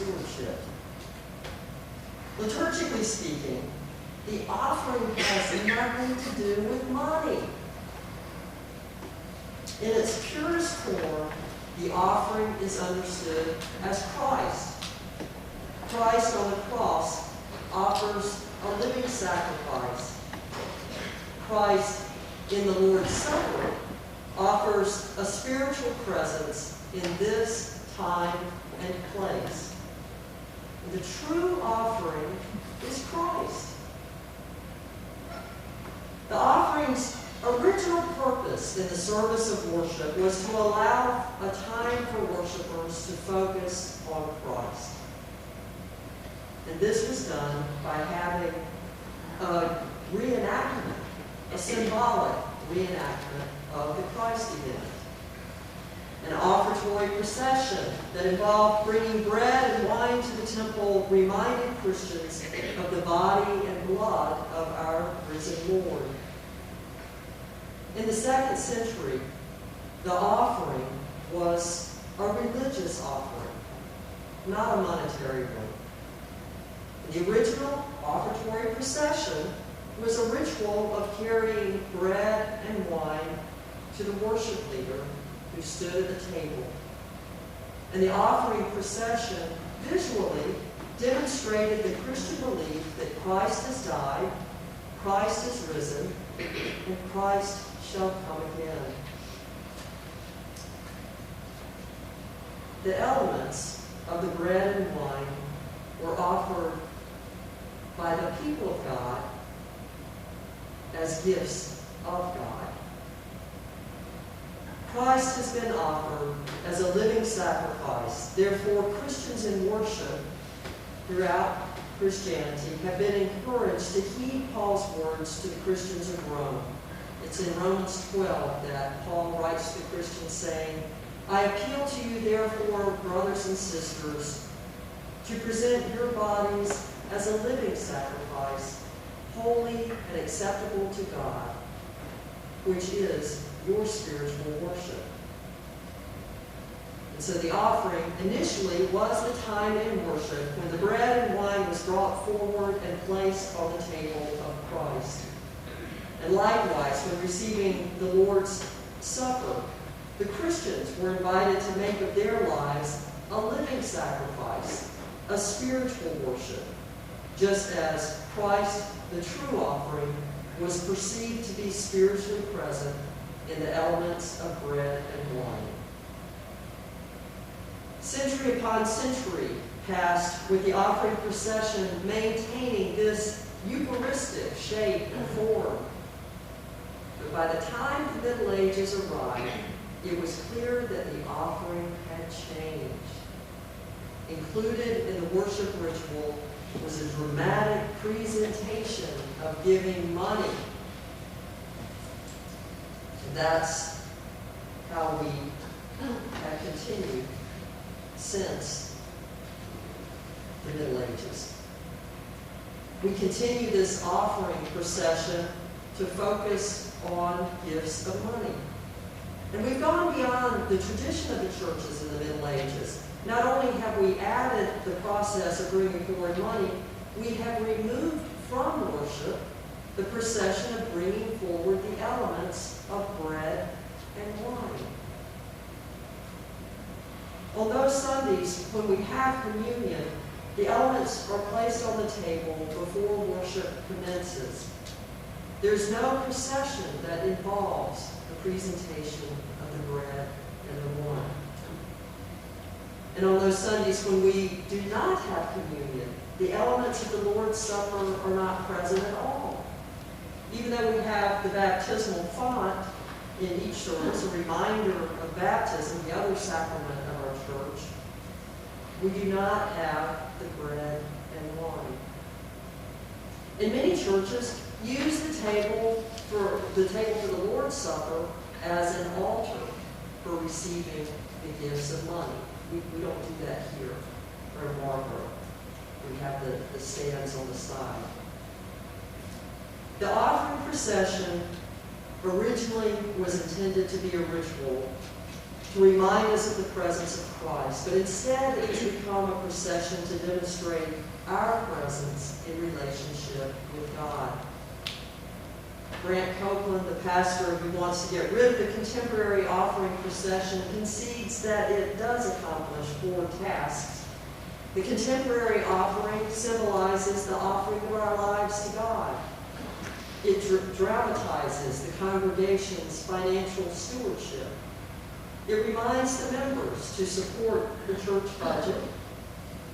stewardship. Liturgically speaking, the offering has nothing to do with money. In its purest form, the offering is understood as Christ. Christ on the cross offers a living sacrifice. Christ in the Lord's Supper offers a spiritual presence in this time and place. And the true offering is Christ. The offering's original purpose in the service of worship was to allow a time for worshipers to focus on Christ. And this was done by having a reenactment, a symbolic reenactment of the Christ event. An offertory procession that involved bringing bread and wine to the temple reminded Christians of the body and blood of our risen Lord. In the 2nd century, the offering was a religious offering, not a monetary one. The original offertory procession was a ritual of carrying bread and wine to the worship leader who stood at the table. And the offering procession visually demonstrated the Christian belief that Christ has died, Christ is risen, and Christ shall come again. The elements of the bread and wine were offered by the people of God as gifts of God. Christ has been offered as a living sacrifice. Therefore, Christians in worship throughout Christianity have been encouraged to heed Paul's words to the Christians of Rome. It's in Romans 12 that Paul writes to the Christians saying, I appeal to you, therefore, brothers and sisters, to present your bodies as a living sacrifice, holy and acceptable to God, which is your spiritual worship. And so the offering initially was the time in worship when the bread and wine was brought forward and placed on the table of Christ. And likewise, when receiving the Lord's Supper, the Christians were invited to make of their lives a living sacrifice, a spiritual worship, just as Christ, the true offering, was perceived to be spiritually present in the elements of bread and wine. Century upon century passed with the offering procession maintaining this Eucharistic shape and form. But by the time the Middle Ages arrived, it was clear that the offering had changed. Included in the worship ritual was a dramatic presentation of giving money. And that's how we have continued since the Middle Ages. We continue this offering procession to focus on gifts of money. And we've gone beyond the tradition of the churches in the Middle Ages. Not only have we added the process of bringing forward money, we have removed from worship the procession of bringing forward the elements of bread and wine. On those Sundays when we have communion, the elements are placed on the table before worship commences. There's no procession that involves the presentation of the bread and the wine. And on those Sundays when we do not have communion, the elements of the Lord's Supper are not present at all. Even though we have the baptismal font in each service, a reminder of baptism, the other sacrament of our church, we do not have the bread and wine. And many churches use the table for the Lord's Supper as an altar for receiving the gifts of money. We don't do that here or in Marlborough. We have the stands on the side. The offering procession originally was intended to be a ritual to remind us of the presence of Christ, but instead it has become a procession to demonstrate our presence in relationship with God. Grant Copeland, the pastor who wants to get rid of the contemporary offering procession, concedes that it does accomplish 4 tasks. The contemporary offering symbolizes the offering of our lives to God. It dramatizes the congregation's financial stewardship. It reminds the members to support the church budget,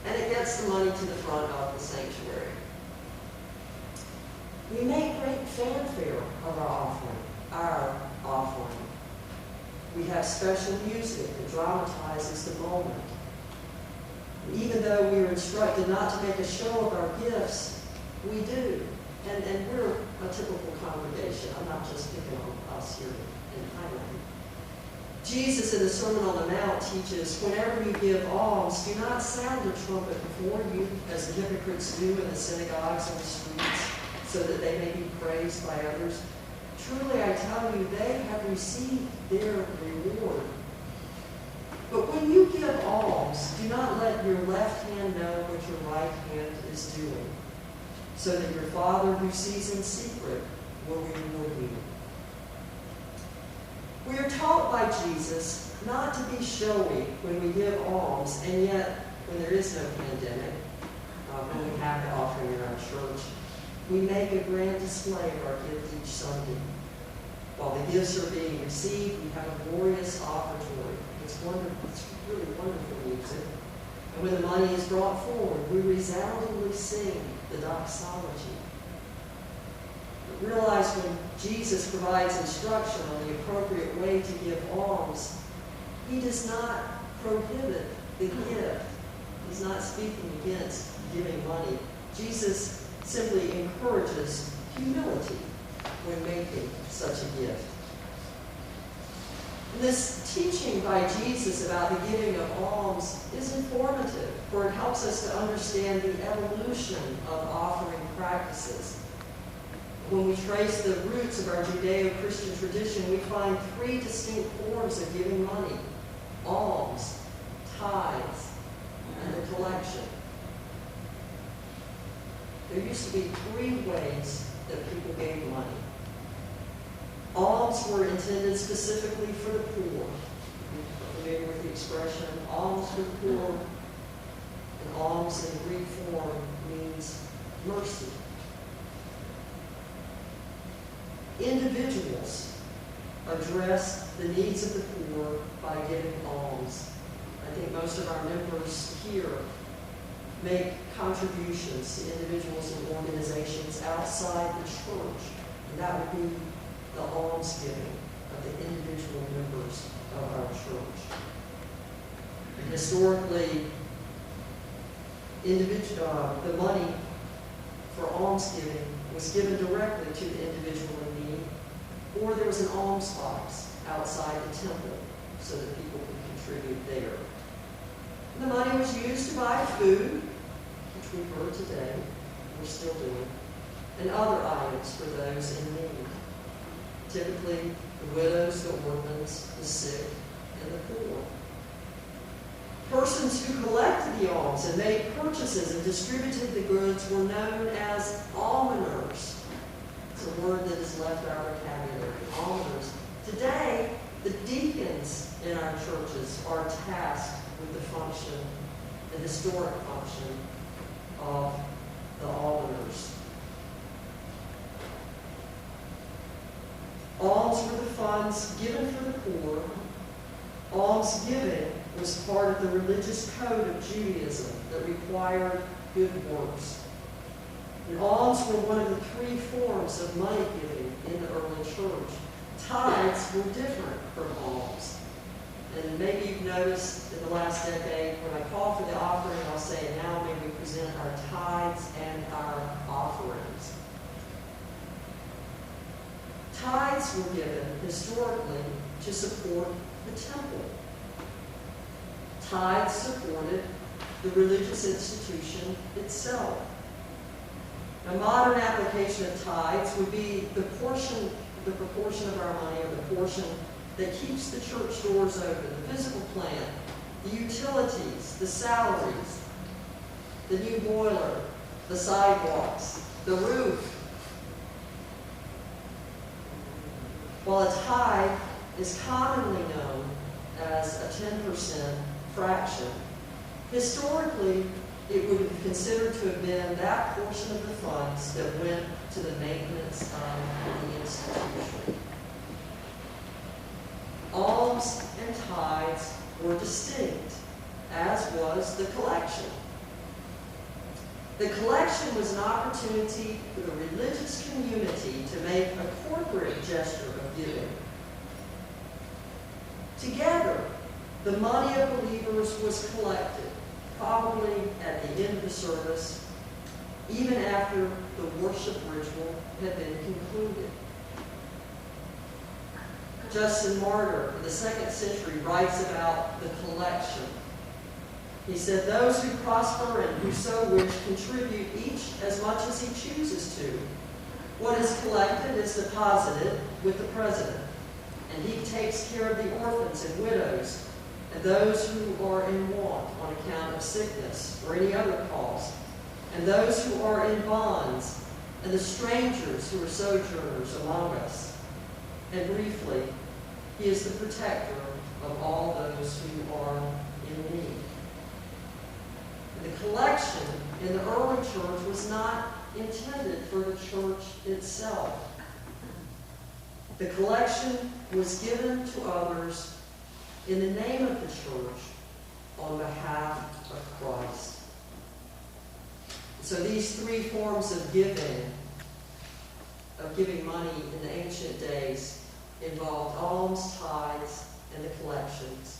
and it gets the money to the front of the sanctuary. We make great fanfare of our offering. We have special music that dramatizes the moment. Even though we are instructed not to make a show of our gifts, we do. And we're a typical congregation. I'm not just picking on us here in Highland. Jesus in the Sermon on the Mount teaches, whenever you give alms, do not sound the trumpet before you, as the hypocrites do in the synagogues and the streets, so that they may be praised by others. Truly, I tell you, they have received their reward. But when you give alms, do not let your left hand know what your right hand is doing, so that your Father who sees in secret will reward you. We are taught by Jesus not to be showy when we give alms, and yet, when there is no pandemic, when we have the offering in our church, we make a grand display of our gift each Sunday. While the gifts are being received, we have a glorious offertory. It's wonderful. It's really wonderful music. And when the money is brought forward, we resoundingly sing the doxology. But realize when Jesus provides instruction on the appropriate way to give alms, he does not prohibit the gift. He's not speaking against giving money. Jesus simply encourages humility when making such a gift. And this teaching by Jesus about the giving of alms is informative, for it helps us to understand the evolution of offering practices. When we trace the roots of our Judeo-Christian tradition, we find 3 distinct forms of giving money: alms, tithes, and a collection. There used to be 3 ways that people gave money. Alms were intended specifically for the poor. You're familiar with the expression, alms for the poor? And alms in Greek form means mercy. Individuals address the needs of the poor by giving alms. I think most of our members here make contributions to individuals and organizations outside the church. And that would be the almsgiving of the individual members of our church. And historically, the money for almsgiving was given directly to the individual in need, or there was an alms box outside the temple so that people could contribute there. And the money was used to buy food, which we've heard today, we're still doing, and other items for those in need. Typically, the widows, the orphans, the sick, and the poor. Persons who collected the alms and made purchases and distributed the goods were known as almoners. It's a word that has left our vocabulary, almoners. Today, the deacons in our churches are tasked with the function, the historic function of the almoners. Alms were the funds given for the poor. Almsgiving was part of the religious code of Judaism that required good works. And alms were one of the 3 forms of money giving in the early church. Tithes were different from alms. And maybe you've noticed in the last decade, when I call for the offering, I'll say, now may we present our tithes and our offerings. Tithes were given historically to support the temple. Tithes supported the religious institution itself. A modern application of tithes would be the proportion of our money, or the portion that keeps the church doors open, the physical plant, the utilities, the salaries, the new boiler, the sidewalks, the roof. While a tithe is commonly known as a 10% fraction, historically it would be considered to have been that portion of the funds that went to the maintenance of the institution. Alms and tithes were distinct, as was the collection. The collection was an opportunity for the religious community to make a corporate gesture of giving. Together, the money of believers was collected, probably at the end of the service, even after the worship ritual had been concluded. Justin Martyr, in the 2nd century, writes about the collection. He said, "Those who prosper and who so wish contribute each as much as he chooses to. What is collected is deposited with the president, and he takes care of the orphans and widows and those who are in want on account of sickness or any other cause, and those who are in bonds, and the strangers who are sojourners among us. And briefly, he is the protector of all those who are in need." The collection in the early church was not intended for the church itself. The collection was given to others in the name of the church on behalf of Christ. So these three forms of giving money in the ancient days, involved alms, tithes, and the collections.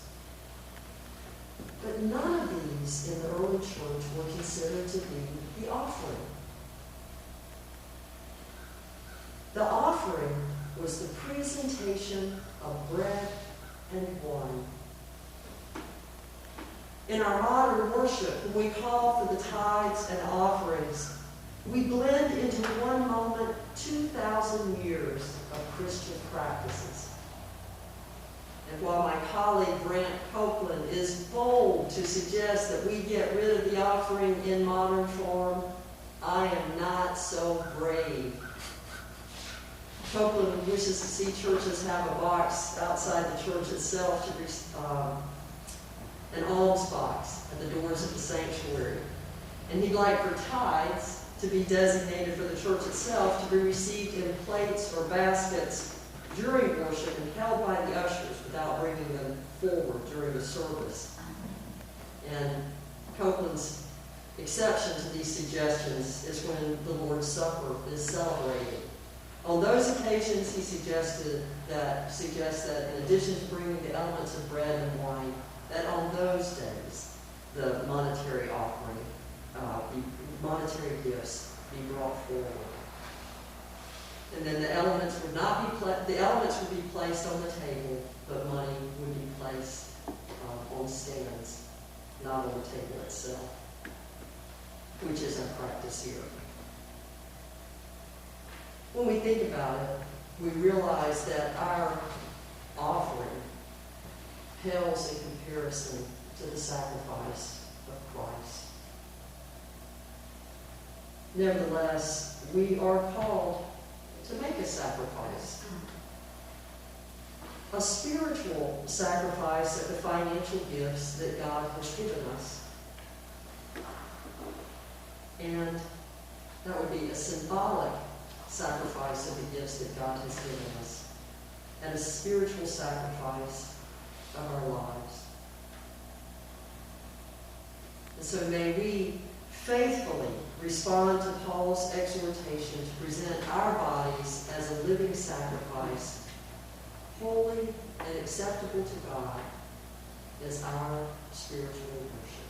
But none of these in the early church were considered to be the offering. The offering was the presentation of bread and wine. In our modern worship, when we call for the tithes and offerings, we blend into one moment 2,000 years of Christian practices. And while my colleague Grant Copeland is bold to suggest that we get rid of the offering in modern form, I am not so brave. Copeland wishes to see churches have a box outside the church itself, an alms box at the doors of the sanctuary. And he'd like for tithes to be designated for the church itself to be received in plates or baskets during worship and held by the ushers without bringing them forward during the service. And Copeland's exception to these suggestions is when the Lord's Supper is celebrated. On those occasions, he suggests that in addition to bringing the elements of bread and wine, that on those days, the monetary offering, monetary gifts be brought forward. And then the elements would be placed on the table, but money would be placed on stands, not on the table itself, which is our practice here. When we think about it, we realize that our offering pales in comparison to the sacrifice of Christ. Nevertheless, we are called to make a sacrifice. A spiritual sacrifice of the financial gifts that God has given us. And that would be a symbolic sacrifice of the gifts that God has given us, and a spiritual sacrifice of our lives. And so may we faithfully respond to Paul's exhortation to present our bodies as a living sacrifice, holy and acceptable to God, as our spiritual worship.